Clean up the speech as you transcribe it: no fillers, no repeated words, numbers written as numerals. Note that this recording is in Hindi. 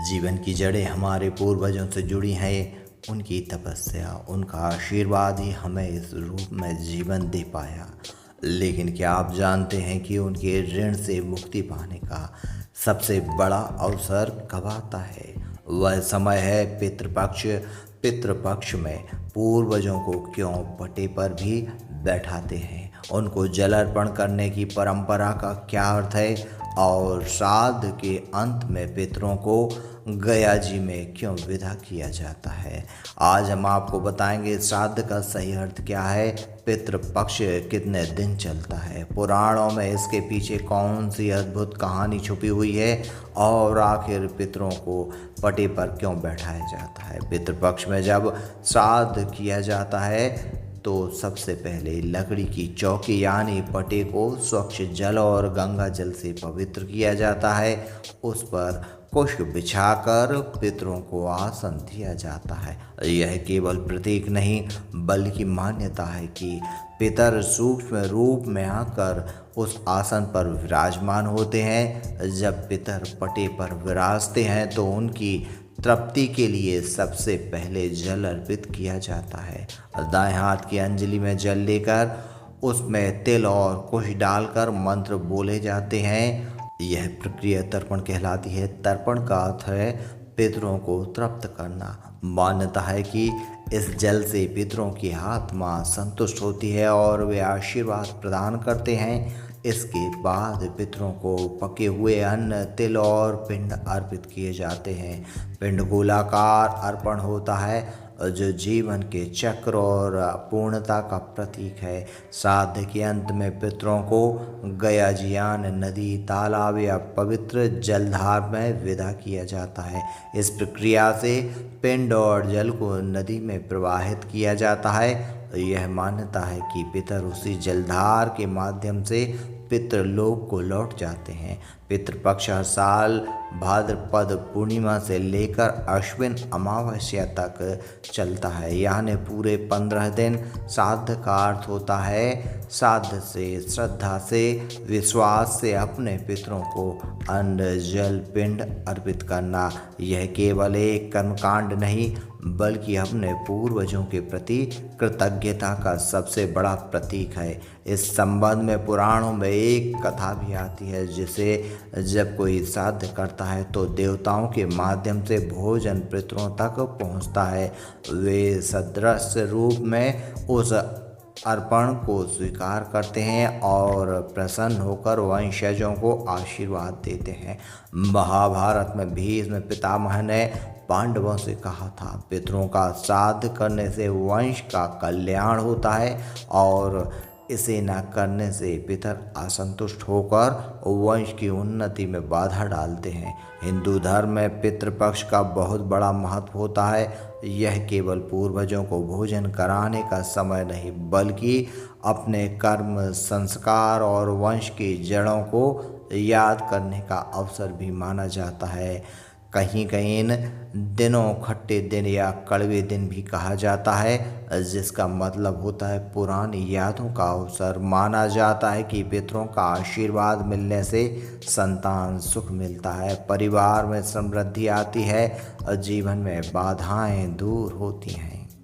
जीवन की जड़ें हमारे पूर्वजों से जुड़ी हैं। उनकी तपस्या, उनका आशीर्वाद ही हमें इस रूप में जीवन दे पाया। लेकिन क्या आप जानते हैं कि उनके ऋण से मुक्ति पाने का सबसे बड़ा अवसर कब आता है? वह समय है पितृपक्ष। पितृपक्ष में पूर्वजों को क्यों पटे पर भी बैठाते हैं? उनको जल अर्पण करने की परंपरा का क्या अर्थ है? और श्राद्ध के अंत में पितरों को गया जी में क्यों विदा किया जाता है? आज हम आपको बताएंगे श्राद्ध का सही अर्थ क्या है, पितृपक्ष कितने दिन चलता है, पुराणों में इसके पीछे कौन सी अद्भुत कहानी छुपी हुई है और आखिर पितरों को पटे पर क्यों बैठाया जाता है। पितृपक्ष में जब श्राद्ध किया जाता है तो सबसे पहले लकड़ी की चौकी यानी पटे को स्वच्छ जल और गंगा जल से पवित्र किया जाता है। उस पर कुश बिछाकर पितरों को आसन दिया जाता है। यह केवल प्रतीक नहीं बल्कि मान्यता है कि पितर सूक्ष्म रूप में आकर उस आसन पर विराजमान होते हैं। जब पितर पटे पर विराजते हैं तो उनकी तृप्ति के लिए सबसे पहले जल अर्पित किया जाता है। दाएं हाथ की अंजलि में जल लेकर उसमें तिल और कुश डालकर मंत्र बोले जाते हैं। यह प्रक्रिया तर्पण कहलाती है। तर्पण का अर्थ है पितरों को तृप्त करना। मान्यता है कि इस जल से पितरों की आत्मा संतुष्ट होती है और वे आशीर्वाद प्रदान करते हैं। इसके बाद पितरों को पके हुए अन्न, तिल और पिंड अर्पित किए जाते हैं। पिंड गोलाकार अर्पण होता है जो जीवन के चक्र और पूर्णता का प्रतीक है। श्राद्ध के अंत में पितरों को गया जी यानी नदी, तालाब या पवित्र जलधार में विदा किया जाता है। इस प्रक्रिया से पिंड और जल को नदी में प्रवाहित किया जाता है। यह मान्यता है कि पितर उसी जलधार के माध्यम से पितृलोक को लौट जाते हैं। पितृपक्ष हर साल भाद्रपद पूर्णिमा से लेकर अश्विन अमावस्या तक चलता है, यानी पूरे 15 दिन। श्राद्ध का अर्थ होता है श्राद्ध से, श्रद्धा से, विश्वास से अपने पितरों को अन्न, जल, पिंड अर्पित करना। यह केवल एक कर्मकांड नहीं बल्कि अपने पूर्वजों के प्रति कृतज्ञता का सबसे बड़ा प्रतीक है। इस संबंध में पुराणों में एक कथा भी आती है जिसे जब कोई श्राद्ध करता है तो देवताओं के माध्यम से भोजन पितरों तक पहुंचता है। वे सदृश रूप में उस अर्पण को स्वीकार करते हैं और प्रसन्न होकर वंशजों को आशीर्वाद देते हैं। महाभारत में भीष्म पितामह ने पांडवों से कहा था, पितरों का श्राद्ध करने से वंश का कल्याण होता है और इसे न करने से पितर असंतुष्ट होकर वंश की उन्नति में बाधा डालते हैं। हिंदू धर्म में पितृपक्ष का बहुत बड़ा महत्व होता है। यह केवल पूर्वजों को भोजन कराने का समय नहीं बल्कि अपने कर्म, संस्कार और वंश की जड़ों को याद करने का अवसर भी माना जाता है। कहीं कहीं इन दिनों खट्टे दिन या कड़वे दिन भी कहा जाता है, जिसका मतलब होता है पुरानी यादों का अवसर। माना जाता है कि पितरों का आशीर्वाद मिलने से संतान सुख मिलता है, परिवार में समृद्धि आती है और जीवन में बाधाएं दूर होती हैं।